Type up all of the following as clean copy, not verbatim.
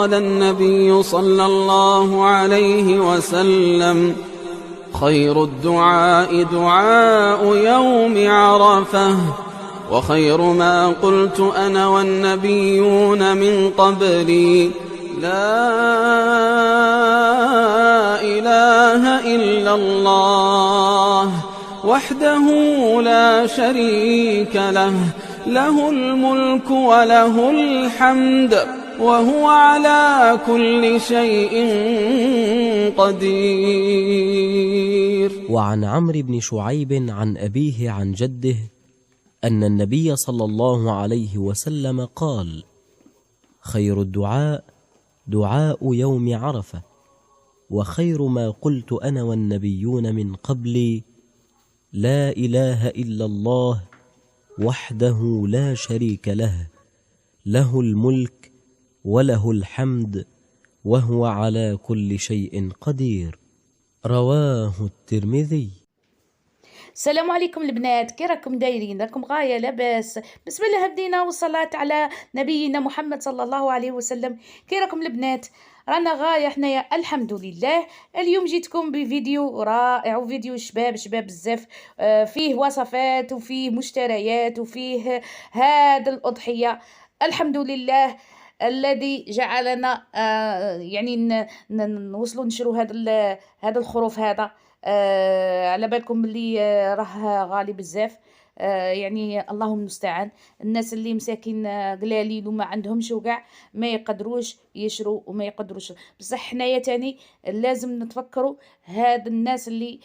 قال النبي صلى الله عليه وسلم: خير الدعاء دعاء يوم عرفة، وخير ما قلت أنا والنبيون من قبلي: لا إله إلا الله وحده لا شريك له، له الملك وله الحمد وهو على كل شيء قدير. وعن عمرو بن شعيب عن أبيه عن جده أن النبي صلى الله عليه وسلم قال: خير الدعاء دعاء يوم عرفة، وخير ما قلت أنا والنبيون من قبلي: لا إله إلا الله وحده لا شريك له، له الملك وله الحمد وهو على كل شيء قدير. رواه الترمذي. السلام عليكم البنات، كي راكم دايرين؟ راكم غايه لاباس؟ بسم الله بدينا والصلاه على نبينا محمد صلى الله عليه وسلم. كي راكم البنات؟ رانا غايه حنايا الحمد لله. اليوم جيتكم بفيديو رائع وفيديو شباب بزاف، فيه وصفات وفيه مشتريات وفيه هذا الاضحيه. الحمد لله الذي جعلنا يعني نوصلوا نشروا هذا الخروف هذا. على بالكم اللي راه غالي بزاف، يعني اللهم المستعان. الناس اللي مساكين قلالين وما عندهمش وكاع ما يقدروش يشروا وما يقدروش، بصح حنايا تاني لازم نتفكروا هاد الناس اللي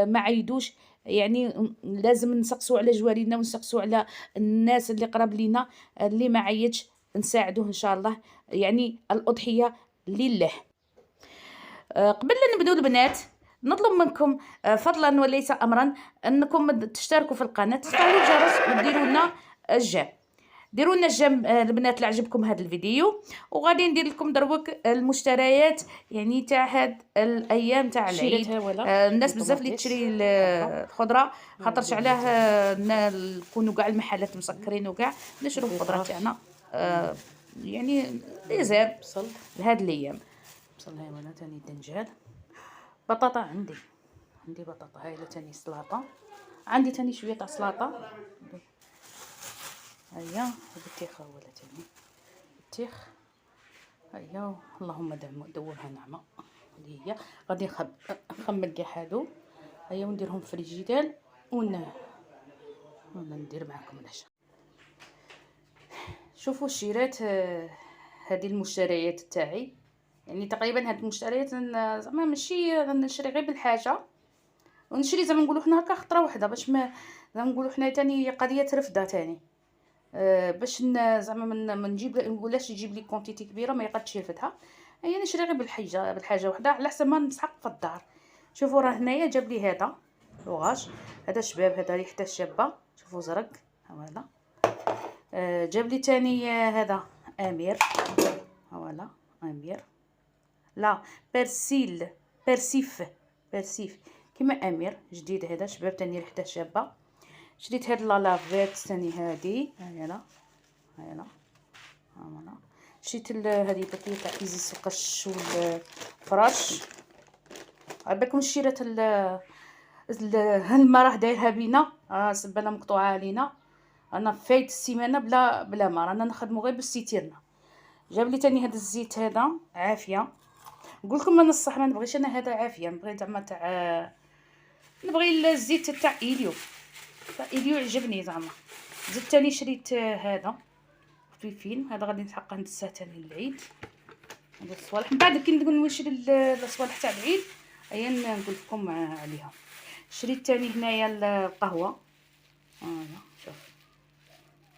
ما عيدوش. يعني لازم نسقسوا على جوارينا ونسقسوا على الناس اللي قرب لينا اللي ما عيدش، نساعدوه ان شاء الله. يعني الاضحيه لله. قبل لا نبداو البنات نطلب منكم فضلا وليس امرا انكم تشتركوا في القناه، تفعلوا الجرس وديروا لنا الجيم. ديروا لنا الجيم البنات اللي عجبكم هذا الفيديو. وغادي ندير لكم دروك المشتريات يعني تاع هاد الايام تاع العيد. الناس بزاف اللي تشري الخضره، خاطرش علاه نكونوا كاع المحلات مسكرين وكاع نشرو الخضره تاعنا. يعني ليزير بصل لهاد الايام. بصل هاي ولا تاني دنجال، بطاطا عندي بطاطا، هاي تاني سلطه، عندي تاني شويه تاع سلطه. هيا البطيخه ولا تاني بطيخ. هيا اللهم دورها نعمه. اللي هي غادي نخمر كاع هادو. هيا ونديرهم في الفريجيدال ولا ندير معكم العشاء. شوفوا الشيرات، هذه المشتريات تاعي. يعني تقريبا هاد المشتريات زعما ماشي نشري غير بالحاجه، ونشري زعما نقولوا حنا هكا خطره واحده باش ما زعما نقولوا حنا تاني قضيه رفده تاني. باش زعما ما نجيب ولاش يجيب لي كونتيتي كبيره ما يقدش يرفدها. يعني نشري غير بالحاجه وحده على حسب ما نسحق في الدار. شوفوا راه هنايا جاب لي هذا لوغاش، هذا شباب، هذا ريحته شابه. شوفوا زرق هذا. جاب لي تاني هذا امير، فوالا امير، لا بيرسيف كيما امير جديد. هذا شباب تاني ريحته شابه. شريت هاد لافيت تاني هادي، هايلا هايلا. شريت هادي باكيه تاع ايزي القش والفراش. عباكم الشيرات الماء راه دايرها بينا، سبانه مقطوعه علينا. انا فايت السيمانه بلا ما رانا نخدموا غير بالسيتيرنا. جاب لي تاني هذا الزيت هذا عافيه. نقول لكم انا الصح ما نبغيش انا هذا عافيه، نبغي زعما تاع نبغي الزيت تاع ايليو. عجبني زعما. زدت تاني شريت هذا فلفل، هذا غادي نحقه ندسه تاني للعيد. هذا الصوالح من بعد كي نشري الصوالح تاع العيد ايا نقول لكم عليها. شريت تاني هنايا القهوه، شوف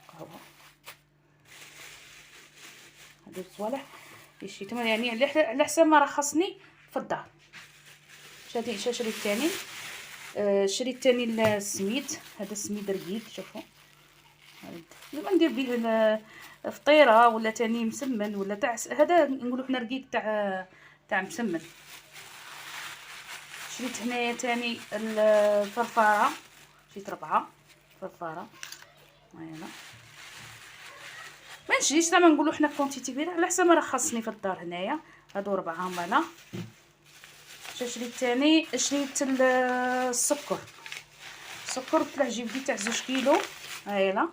قهوه. هادو الصوالح اللي شريتهم يعني على حسب ما رخصني في الدار. شريت تاني شريت تاني السميد، هذا السميد رقيق. شوفوا زعما ندير به فطيره ولا تاني مسمن ولا تاع هذا نقولوا حنا رقيق تاع مسمن. شريت هنايا تاني الفرفاره، شريت 4 فرفاره. هنا ما نشريش زعما نقولوا حنا كونتيتي كبيره، على حسب ما راه خاصني في الدار هنايا. هادو 4 فوالا. شريت ثاني، شريت السكر. السكر طلع جبدي تاع 2 كيلو. هايلا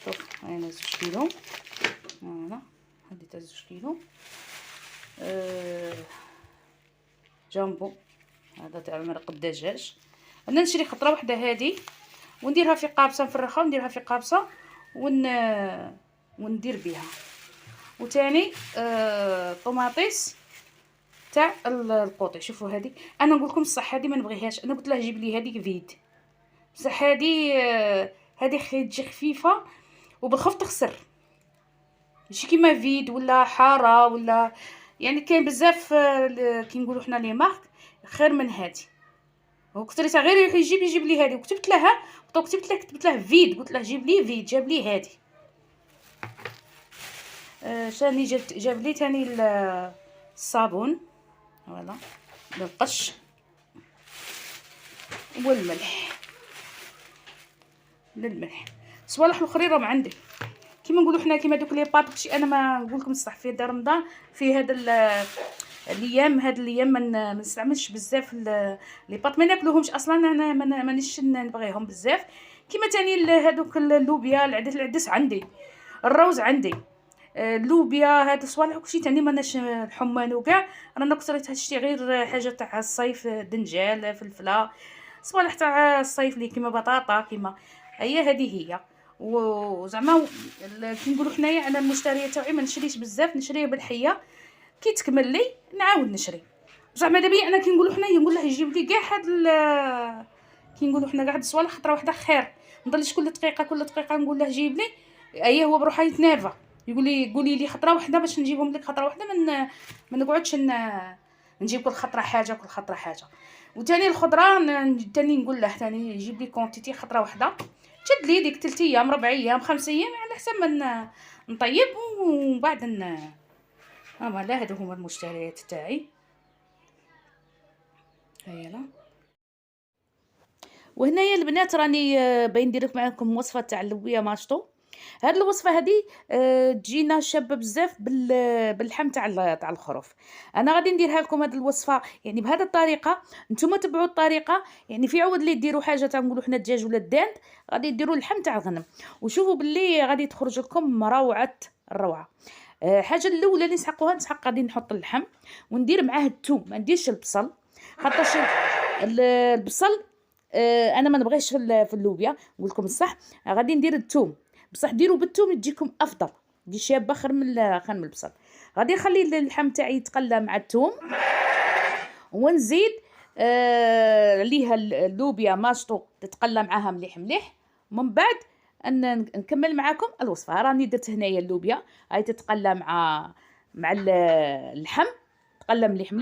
شوف، هايلا 2 كيلو. فوالا هادي تاع 2 كيلو. جامبو هذا تاع مرق الدجاج. انا نشري خطره واحده هادي ونديرها في قابصه، نفرخها ونديرها في قابصه وندير بها. وثاني طوماطيس تاع القوطي. شوفوا هذه انا نقول لكم الصح، هذه ما نبغيهاش. انا قلت له جيب لي هذيك فيد، بصح هذه تجي خفيفه وبالخف تخسر، ماشي كيما فيد ولا حاره ولا يعني. كاين بزاف كي نقولوا حنا لي مارك خير من هذه. وكثرتها غير يجيب لي هذه، وكتبت لها كتبت له فيد، قلت له جيب لي فيد، جاب لي هذه. ثاني جاب لي ثاني الصابون فوالا للقش والملح. للملح صوالح الاخرين راهم عندي كيما نقولوا حنا كيما دوك لي باب. كشي انا ما نقول لكم الصح، في دار رمضان في هذا الايام ما نستعملش بزاف لي باب، ما ناكلوهمش اصلا. انا مانيش نبغيهم بزاف. كيما تاني هذوك اللوبيا، العدس عندي، الروز عندي، اللوبيا، هاد الصوالح كلشي تاني ماناش الحمان وكاع. رانا كثرت هادشي غير حاجه تاع الصيف، دنجال، فلفله، صوالح تاع الصيف لي كيما بطاطا كيما هذه هي. وزعما كي نقولوا حنايا انا المشتريه تاعي ما نشريش بزاف، نشريه بالحيه كي تكمل لي نعاود نشري. زعما دابا انا كي نقولوا حنايا نقول له يجيب لي كاع هاد كي نقولوا حنا كاع هاد الصوالح خطره واحده خير. نضلش كل دقيقه نقول له جيب لي. هو بروحه يتنرفا يقول لي قولي لي خطره واحده باش نجيبهم لك خطره واحده، ما نقعدش نجيب كل خطره حاجه كل خطره حاجه. وثاني الخضره ثاني نقول له ثاني يجيب لي كونتيتي خطره واحده، تشد لي ديك 3 ايام 4 ايام 5 ايام على حسب ما نطيب. ومن بعد لا هادو هما المشتريات تاعي. هيا وهنايا البنات راني باين ندير معكم وصفه تاع اللوبيا ماشطو. هاد الوصفه هذه تجينا شابه بزاف باللحم تاع الخروف. انا غادي نديرها لكم هاد الوصفه يعني بهذه الطريقه. نتوما تبعوا الطريقه يعني في عوض اللي ديروا حاجه تنقولوا حنا الدجاج ولا الداند غادي ديروا اللحم تاع الغنم، وشوفوا باللي غادي تخرج لكم روعه الروعه. حاجه الاولى اللي نسحقوها غادي نحط اللحم وندير معاه الثوم، ما نديرش البصل خاطرش البصل انا ما نبغيش في اللوبيا. نقول لكم الصح غادي ندير الثوم، بصح ديروا بالثوم تجيكم افضل، دي شابه خير من البصل. غادي نخلي اللحم تاعي يتقلى مع الثوم ونزيد عليها اللوبيا ماشطو تتقلى معاها مليح. من بعد نكمل معاكم الوصفه. راني درت هنايا اللوبيا هاي تتقلى مع اللحم، تقلى مليح.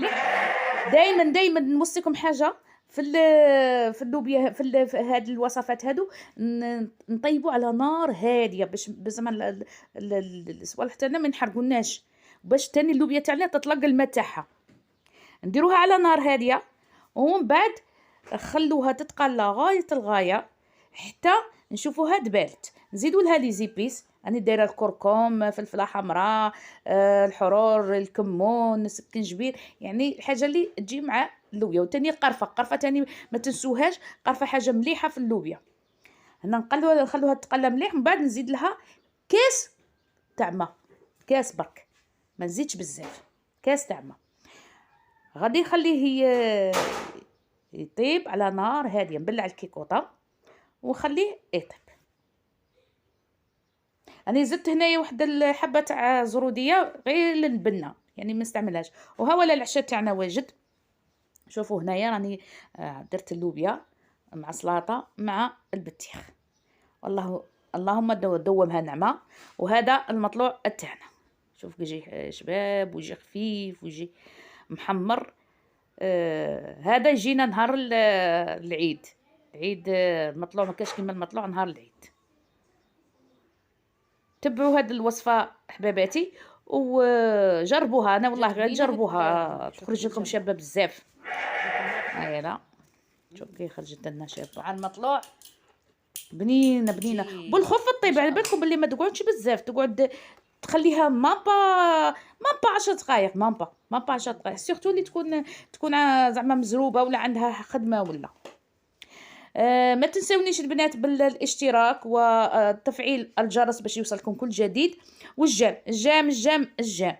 دائما نوصيكم حاجه في اللوبيا في هاد الوصفات هادو نطيبوا على نار هاديه باش زعما الصوالح تاعنا ما نحرقوناش، باش تاني اللوبيا تاعنا تطلق الماء تاعها. نديروها على نار هاديه ومن بعد خلوها تتقلى غايه الغايه حتى نشوفوها دبالت. نزيدوا لها لي زيبيس، راني دايره الكركم، فلفله حمراء، الحرور، الكمون، السكنجبير، يعني الحاجه اللي تجي مع اللوبيا. وثاني قرفه ثاني ما تنسوهاش، قرفه حاجه مليحه في اللوبيا. هنا نخلوها تقلى مليح. من بعد نزيد لها كاس تاع ماء، كاس برك ما نزيدش بزاف، كاس تاع ماء. غادي نخليه يطيب على نار هاديه، نبلع الكيكوطه وخليه يطيب. انا زدت هنايا واحد الحبه تاع زروديه غير للبنه يعني ما نستعملهاش. وها ولا العشاء تاعنا واجد. شوفوا هنايا راني درت اللوبيا مع سلطه مع البطيخ، والله اللهم دومها نعمه. وهذا المطلوع تاعنا، شوف يجي شباب ويجي خفيف ويجي محمر. هذا يجينا نهار العيد. المطلوع ما كاش كيما المطلوع نهار العيد. تبعوا هذه الوصفه حباباتي وجربوها. انا والله غير جربوها تخرج لكم شابه بزاف. هايلا شوف كي خرجت لنا شابه على المطلوع. بنينه بنينه بالخف الطيب. على بالكم باللي ما تقعدش بزاف، تقعد تخليها مامبا 10 دقائق، مامبا 10 دقائق، سورتو اللي تكون زعما مزروبه ولا عندها خدمه ولا. ما تنسونيش البنات بالاشتراك وتفعيل الجرس باش يوصلكم كل جديد. والجام الجام الجام الجام.